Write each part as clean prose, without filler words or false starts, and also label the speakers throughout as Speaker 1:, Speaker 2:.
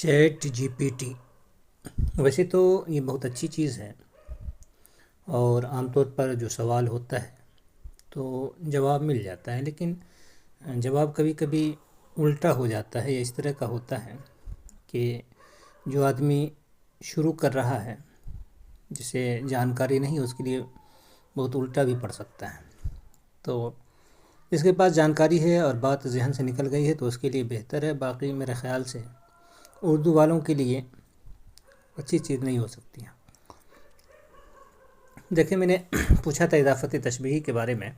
Speaker 1: Chat G P T ویسے تو یہ بہت اچھی چیز ہے، اور عام طور پر جو سوال ہوتا ہے تو جواب مل جاتا ہے، لیکن جواب کبھی کبھی الٹا ہو جاتا ہے یا اس طرح کا ہوتا ہے کہ جو آدمی شروع کر رہا ہے، جسے جانکاری نہیں اس کے لیے بہت الٹا بھی پڑ سکتا ہے۔ تو جس کے پاس جانکاری ہے اور بات ذہن سے نکل گئی ہے تو اس کے لیے بہتر ہے، باقی میرے خیال سے اردو والوں کے لیے اچھی چیز نہیں ہو سکتی ہے۔ دیکھیں، میں نے پوچھا تھا اضافتی تشبیہی کے بارے میں،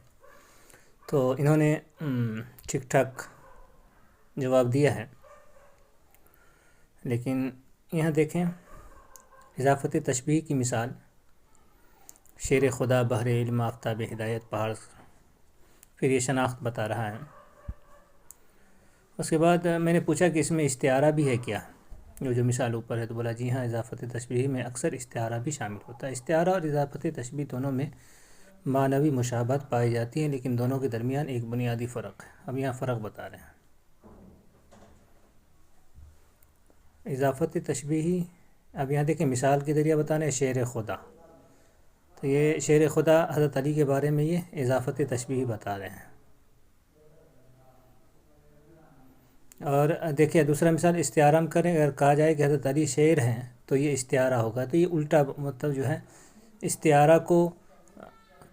Speaker 1: تو انہوں نے ٹھیک ٹھاک جواب دیا ہے، لیکن یہاں دیکھیں اضافتی تشبیہی کی مثال: شیر خدا، بحر علم، آفتاب ہدایت، پہاڑ۔ پھر یہ شناخت بتا رہا ہے۔ اس کے بعد میں نے پوچھا کہ اس میں استعارہ بھی ہے کیا، جو مثال اوپر ہے، تو بولا جی ہاں، اضافتی تشبیہی میں اکثر استعارہ بھی شامل ہوتا ہے۔ استعارہ اور اضافتی تشبیہ دونوں میں معنوی مشابہت پائی جاتی ہے، لیکن دونوں کے درمیان ایک بنیادی فرق ہے۔ اب یہاں فرق بتا رہے ہیں۔ اضافتی تشبیہی، اب یہاں دیکھیں مثال کے ذریعہ بتانا ہے شیر خدا، تو یہ شیر خدا حضرت علی کے بارے میں یہ اضافتی تشبیہی بتا رہے ہیں۔ اور دیکھیے دوسرا مثال استعارہ ہم کریں، اگر کہا جائے کہ حضرت علی شیر ہیں تو یہ استعارہ ہوگا، تو یہ الٹا مطلب جو ہے استعارہ کو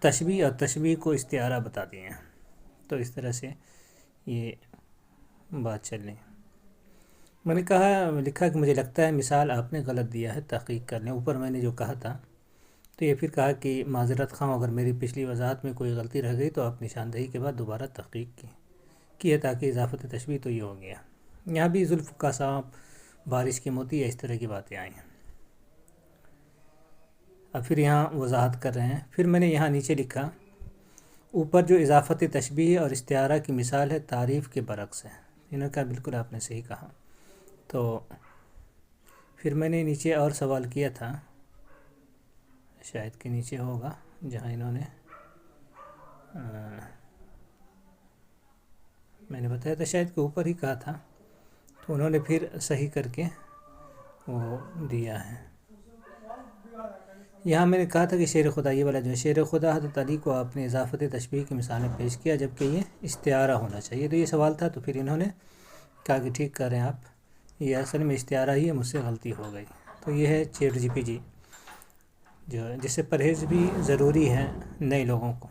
Speaker 1: تشبیہ اور تشبیہ کو استعارہ بتا دیے ہیں۔ تو اس طرح سے یہ بات چل رہی ہے۔ میں نے لکھا کہ مجھے لگتا ہے مثال آپ نے غلط دیا ہے، تحقیق کر لیں۔ اوپر میں نے جو کہا تھا تو یہ پھر کہا کہ معذرت خواہ، اگر میری پچھلی وضاحت میں کوئی غلطی رہ گئی تو آپ نشاندہی کے بعد دوبارہ تحقیق کی ہے، تاکہ اضافتی تشبیہ تو یہ ہو گیا۔ یہاں بھی زلف کا سانپ، بارش کی موتی، اس طرح کی باتیں آئی ہیں۔ اب پھر یہاں وضاحت کر رہے ہیں۔ پھر میں نے یہاں نیچے لکھا، اوپر جو اضافتی تشبیہ اور استعارہ کی مثال ہے تعریف کے برعکس ہے۔ انہوں نے کہا بالکل آپ نے صحیح کہا۔ تو پھر میں نے نیچے اور سوال کیا تھا، شاید کہ نیچے ہوگا جہاں انہوں نے میں نے بتایا تھا، شاید کہ اوپر ہی کہا تھا، تو انہوں نے پھر صحیح کر کے وہ دیا ہے۔ یہاں میں نے کہا تھا کہ شیر خدا، یہ والا جو ہے شیر خدا، حضرت علی کو آپ نے اضافتی تشبیہ کی مثالیں پیش کیا، جبکہ یہ استعارہ ہونا چاہیے۔ تو یہ سوال تھا، تو پھر انہوں نے کہا کہ ٹھیک کر رہے ہیں آپ، یہ اصل میں استعارہ ہی ہے، مجھ سے غلطی ہو گئی۔ تو یہ ہے چیٹ جی پی ٹی، جس سے پرہیز بھی ضروری ہے نئے لوگوں کو۔